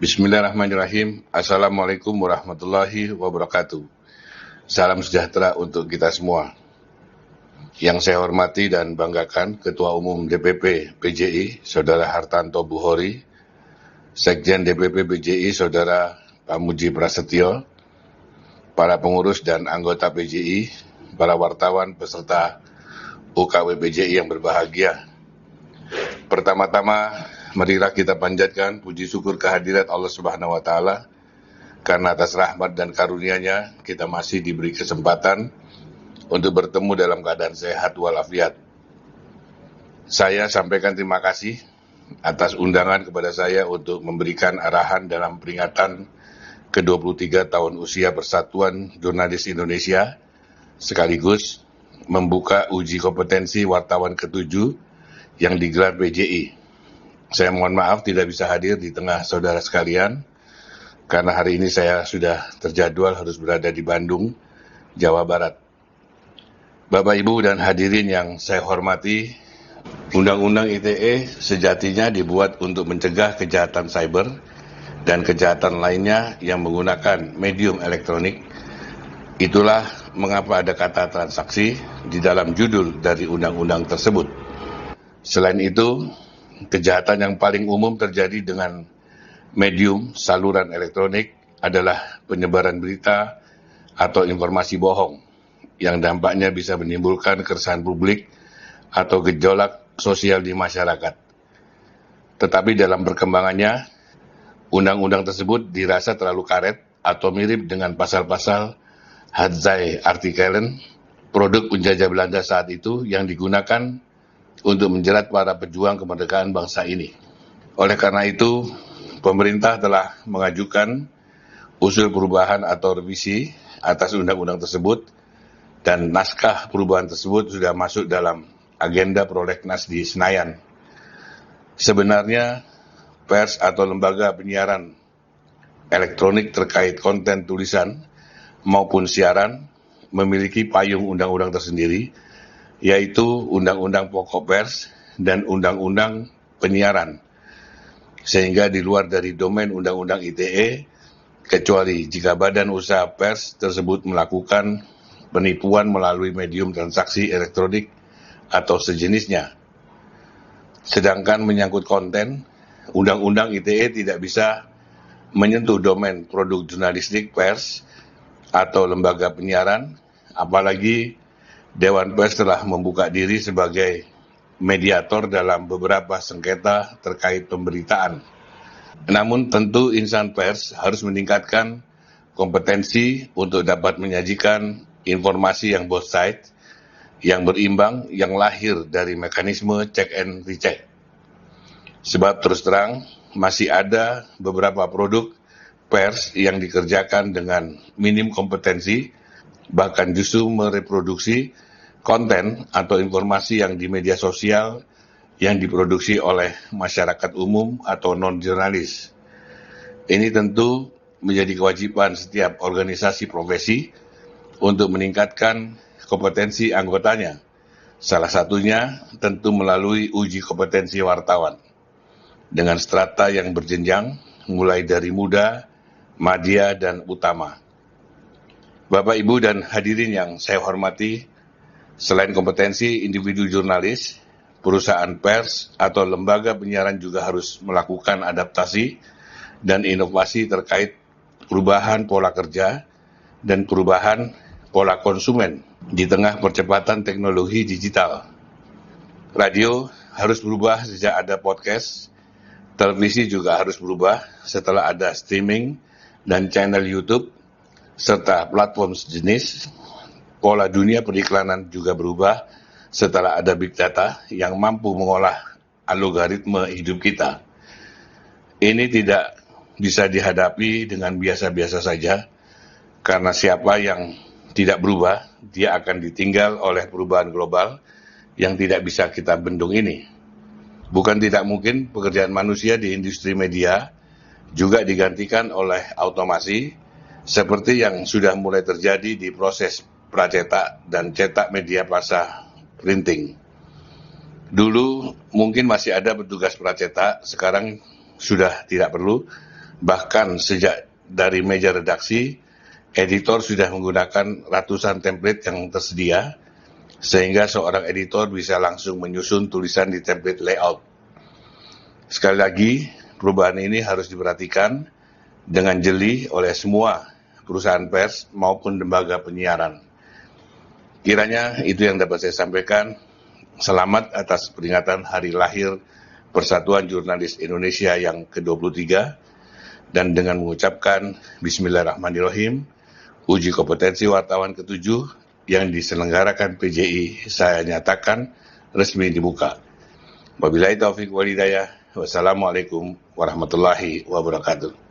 Bismillahirrahmanirrahim. Assalamualaikum warahmatullahi wabarakatuh. Salam sejahtera untuk kita semua. Yang saya hormati dan banggakan Ketua Umum DPP PJI, Saudara Hartanto Buhori, Sekjen DPP PJI, Saudara Pak Muji Prasetyo, para pengurus dan anggota PJI, para wartawan peserta UKW PJI yang berbahagia. Pertama-tama, marilah kita panjatkan puji syukur kehadirat Allah Subhanahu wa Ta'ala, karena atas rahmat dan karunia-Nya kita masih diberi kesempatan untuk bertemu dalam keadaan sehat walafiat. Saya sampaikan terima kasih atas undangan kepada saya untuk memberikan arahan dalam peringatan ke-23 tahun usia Persatuan Jurnalis Indonesia, sekaligus membuka uji kompetensi wartawan ke-7 yang digelar PJI. Saya mohon maaf tidak bisa hadir di tengah saudara sekalian, karena hari ini saya sudah terjadwal harus berada di Bandung, Jawa Barat. Bapak, Ibu, dan hadirin yang saya hormati, Undang-Undang ITE sejatinya dibuat untuk mencegah kejahatan cyber dan kejahatan lainnya yang menggunakan medium elektronik. Itulah mengapa ada kata transaksi di dalam judul dari undang-undang tersebut. Selain itu, kejahatan yang paling umum terjadi dengan medium saluran elektronik adalah penyebaran berita atau informasi bohong yang dampaknya bisa menimbulkan keresahan publik atau gejolak sosial di masyarakat. Tetapi dalam perkembangannya, undang-undang tersebut dirasa terlalu karet atau mirip dengan pasal-pasal Hadzai Artikelen, produk penjajah Belanda saat itu yang digunakan untuk menjerat para pejuang kemerdekaan bangsa ini. Oleh karena itu, pemerintah telah mengajukan usul perubahan atau revisi atas undang-undang tersebut, dan naskah perubahan tersebut sudah masuk dalam agenda prolegnas di Senayan. Sebenarnya, pers atau lembaga penyiaran elektronik terkait konten tulisan maupun siaran memiliki payung undang-undang tersendiri, yaitu Undang-Undang Pokok Pers dan Undang-Undang Penyiaran, sehingga di luar dari domain Undang-Undang ITE, kecuali jika badan usaha pers tersebut melakukan penipuan melalui medium transaksi elektronik atau sejenisnya. Sedangkan menyangkut konten, Undang-Undang ITE tidak bisa menyentuh domain produk jurnalistik pers atau lembaga penyiaran, apalagi Dewan Pers telah membuka diri sebagai mediator dalam beberapa sengketa terkait pemberitaan. Namun tentu insan pers harus meningkatkan kompetensi untuk dapat menyajikan informasi yang both side, yang berimbang, yang lahir dari mekanisme check and recheck. Sebab terus terang, masih ada beberapa produk pers yang dikerjakan dengan minim kompetensi, bahkan justru mereproduksi konten atau informasi yang di media sosial yang diproduksi oleh masyarakat umum atau non-jurnalis. Ini tentu menjadi kewajiban setiap organisasi profesi untuk meningkatkan kompetensi anggotanya. Salah satunya tentu melalui uji kompetensi wartawan dengan strata yang berjenjang, mulai dari muda, madya, dan utama. Bapak, Ibu, dan hadirin yang saya hormati, selain kompetensi individu jurnalis, perusahaan pers atau lembaga penyiaran juga harus melakukan adaptasi dan inovasi terkait perubahan pola kerja dan perubahan pola konsumen di tengah percepatan teknologi digital. Radio harus berubah sejak ada podcast, televisi juga harus berubah setelah ada streaming dan channel YouTube, serta platform sejenis. Pola dunia periklanan juga berubah setelah ada big data yang mampu mengolah algoritma hidup kita. Ini tidak bisa dihadapi dengan biasa-biasa saja, karena siapa yang tidak berubah, dia akan ditinggal oleh perubahan global yang tidak bisa kita bendung ini. Bukan tidak mungkin pekerjaan manusia di industri media juga digantikan oleh automasi, seperti yang sudah mulai terjadi di proses pracetak dan cetak media pasar printing. Dulu mungkin masih ada petugas pracetak, sekarang sudah tidak perlu, Bahkan sejak dari meja redaksi, editor sudah menggunakan ratusan template yang tersedia, sehingga seorang editor bisa langsung menyusun tulisan di template layout. Sekali lagi, perubahan ini harus diperhatikan dengan jeli oleh semua perusahaan pers maupun lembaga penyiaran. Kiranya itu yang dapat saya sampaikan. Selamat atas peringatan Hari Lahir Persatuan Jurnalis Indonesia yang ke-23, dan dengan mengucapkan Bismillahirrahmanirrahim, uji kompetensi wartawan ke-7 yang diselenggarakan PJI saya nyatakan resmi dibuka. Wabillahi taufiq wal hidayah. Wassalamualaikum warahmatullahi wabarakatuh.